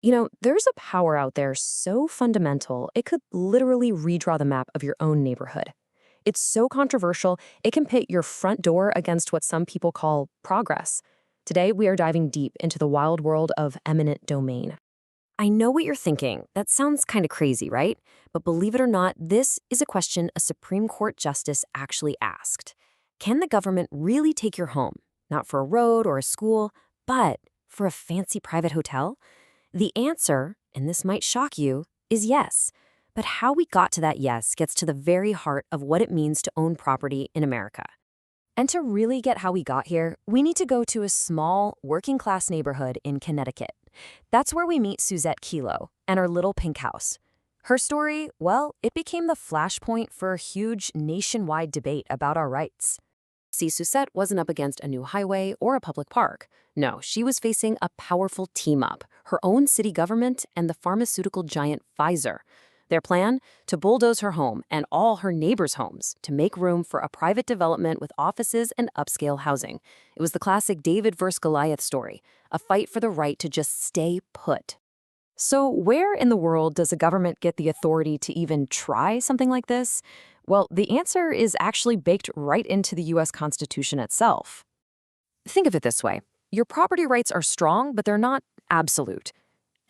There's a power out there so fundamental, it could literally redraw the map of your own neighborhood. It's so controversial, it can pit your front door against what some people call progress. Today, we are diving deep into the wild world of eminent domain. I know what you're thinking. That sounds kind of crazy, right? But believe it or not, this is a question a Supreme Court justice actually asked. Can the government really take your home? Not for a road or a school, but for a fancy private hotel? The answer, and this might shock you, is yes. But how we got to that yes gets to the very heart of what it means to own property in America. And to really get how we got here, we need to go to a small, working-class neighborhood in Connecticut. That's where we meet Suzette Kilo and her little pink house. Her story, well, it became the flashpoint for a huge nationwide debate about our rights. See, Suzette wasn't up against a new highway or a public park. No, she was facing a powerful team-up, her own city government and the pharmaceutical giant Pfizer. Their plan? To bulldoze her home and all her neighbors' homes to make room for a private development with offices and upscale housing. It was the classic David versus Goliath story, a fight for the right to just stay put. So where in the world does a government get the authority to even try something like this? Well, the answer is actually baked right into the U.S. Constitution itself. Think of it this way. Your property rights are strong, but they're not absolute.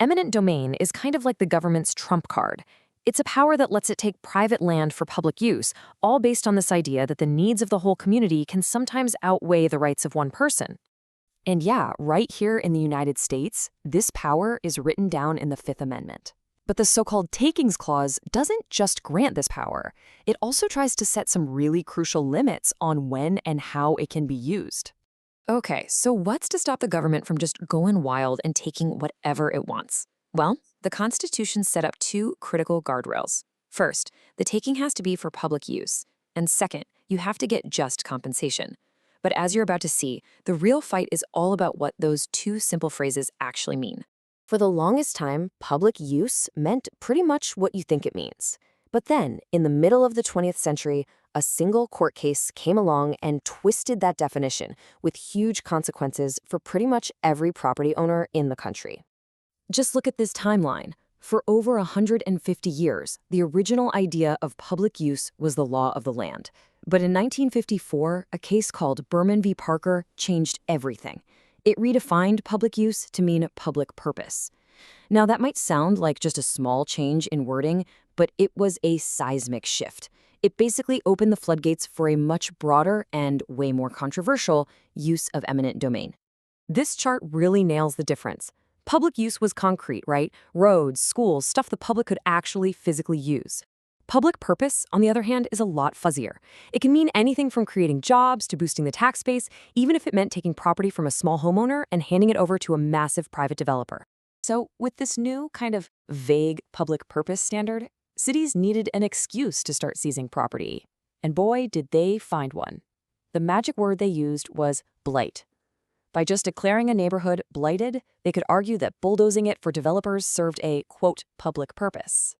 Eminent domain is kind of like the government's trump card. It's a power that lets it take private land for public use, all based on this idea that the needs of the whole community can sometimes outweigh the rights of one person. And yeah, right here in the United States, this power is written down in the Fifth Amendment. But the so-called takings clause doesn't just grant this power. It also tries to set some really crucial limits on when and how it can be used. Okay, so what's to stop the government from just going wild and taking whatever it wants? Well, the Constitution set up two critical guardrails. First, the taking has to be for public use. And second, you have to get just compensation. But as you're about to see, the real fight is all about what those two simple phrases actually mean. For the longest time, public use meant pretty much what you think it means. But then, in the middle of the 20th century, a single court case came along and twisted that definition with huge consequences for pretty much every property owner in the country. Just look at this timeline. For over 150 years, the original idea of public use was the law of the land. But in 1954, a case called Berman v. Parker changed everything. It redefined public use to mean public purpose. Now, that might sound like just a small change in wording, but it was a seismic shift. It basically opened the floodgates for a much broader and way more controversial use of eminent domain. This chart really nails the difference. Public use was concrete, right? Roads, schools, stuff the public could actually physically use. Public purpose, on the other hand, is a lot fuzzier. It can mean anything from creating jobs to boosting the tax base, even if it meant taking property from a small homeowner and handing it over to a massive private developer. So, with this new kind of vague public purpose standard, cities needed an excuse to start seizing property. And boy, did they find one. The magic word they used was blight. By just declaring a neighborhood blighted, they could argue that bulldozing it for developers served a, quote, public purpose.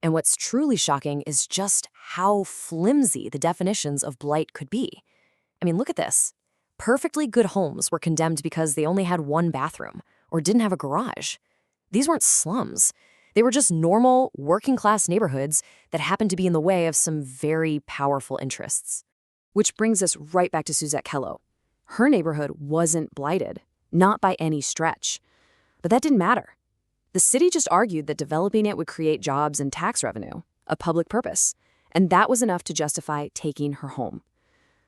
And what's truly shocking is just how flimsy the definitions of blight could be. I mean, look at this. Perfectly good homes were condemned because they only had one bathroom or didn't have a garage. These weren't slums. They were just normal, working-class neighborhoods that happened to be in the way of some very powerful interests. Which brings us right back to Suzette Kilo. Her neighborhood wasn't blighted, not by any stretch. But that didn't matter. The city just argued that developing it would create jobs and tax revenue, a public purpose, and that was enough to justify taking her home.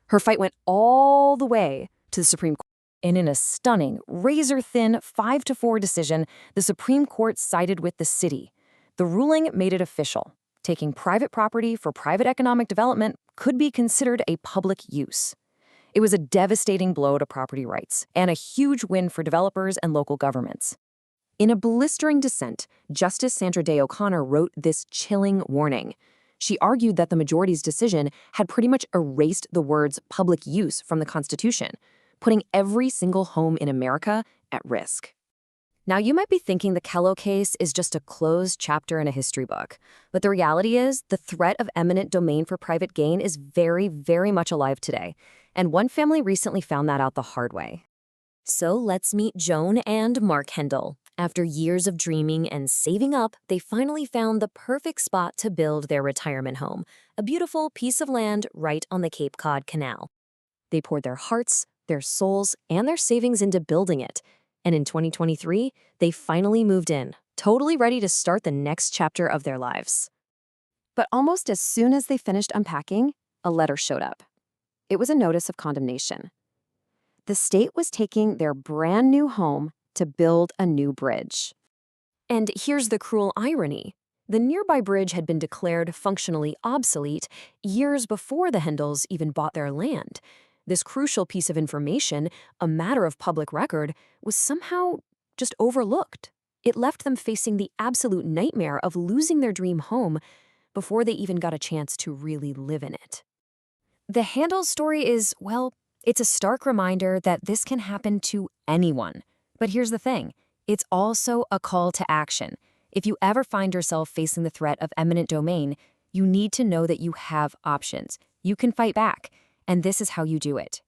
Her fight went all the way to the Supreme Court, and in a stunning, razor-thin 5-4 decision, the Supreme Court sided with the city. The ruling made it official. Taking private property for private economic development could be considered a public use. It was a devastating blow to property rights and a huge win for developers and local governments. In a blistering dissent, Justice Sandra Day O'Connor wrote this chilling warning. She argued that the majority's decision had pretty much erased the words public use from the Constitution, putting every single home in America at risk. Now, you might be thinking the Kelo case is just a closed chapter in a history book, but the reality is the threat of eminent domain for private gain is very, very much alive today, and one family recently found that out the hard way. So let's meet Joan and Mark Hendel. After years of dreaming and saving up, they finally found the perfect spot to build their retirement home, a beautiful piece of land right on the Cape Cod Canal. They poured their hearts, their souls, and their savings into building it. And in 2023, they finally moved in, totally ready to start the next chapter of their lives. But almost as soon as they finished unpacking, a letter showed up. It was a notice of condemnation. The state was taking their brand new home to build a new bridge. And here's the cruel irony. The nearby bridge had been declared functionally obsolete years before the Hendels even bought their land. This crucial piece of information, a matter of public record, was somehow just overlooked. It left them facing the absolute nightmare of losing their dream home before they even got a chance to really live in it. The Handels story is, well, it's a stark reminder that this can happen to anyone. But here's the thing, it's also a call to action. If you ever find yourself facing the threat of eminent domain, you need to know that you have options. You can fight back, and this is how you do it.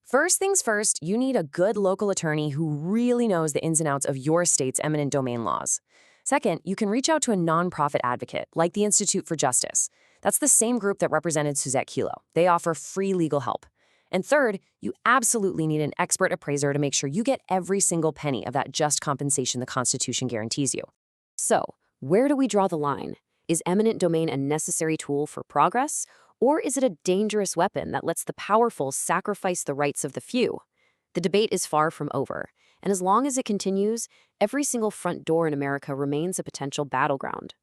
First things first, you need a good local attorney who really knows the ins and outs of your state's eminent domain laws. Second, you can reach out to a nonprofit advocate, like the Institute for Justice. That's the same group that represented Suzette Kilo. They offer free legal help. And third, you absolutely need an expert appraiser to make sure you get every single penny of that just compensation the Constitution guarantees you. So, where do we draw the line? Is eminent domain a necessary tool for progress, or is it a dangerous weapon that lets the powerful sacrifice the rights of the few? The debate is far from over, and as long as it continues, every single front door in America remains a potential battleground.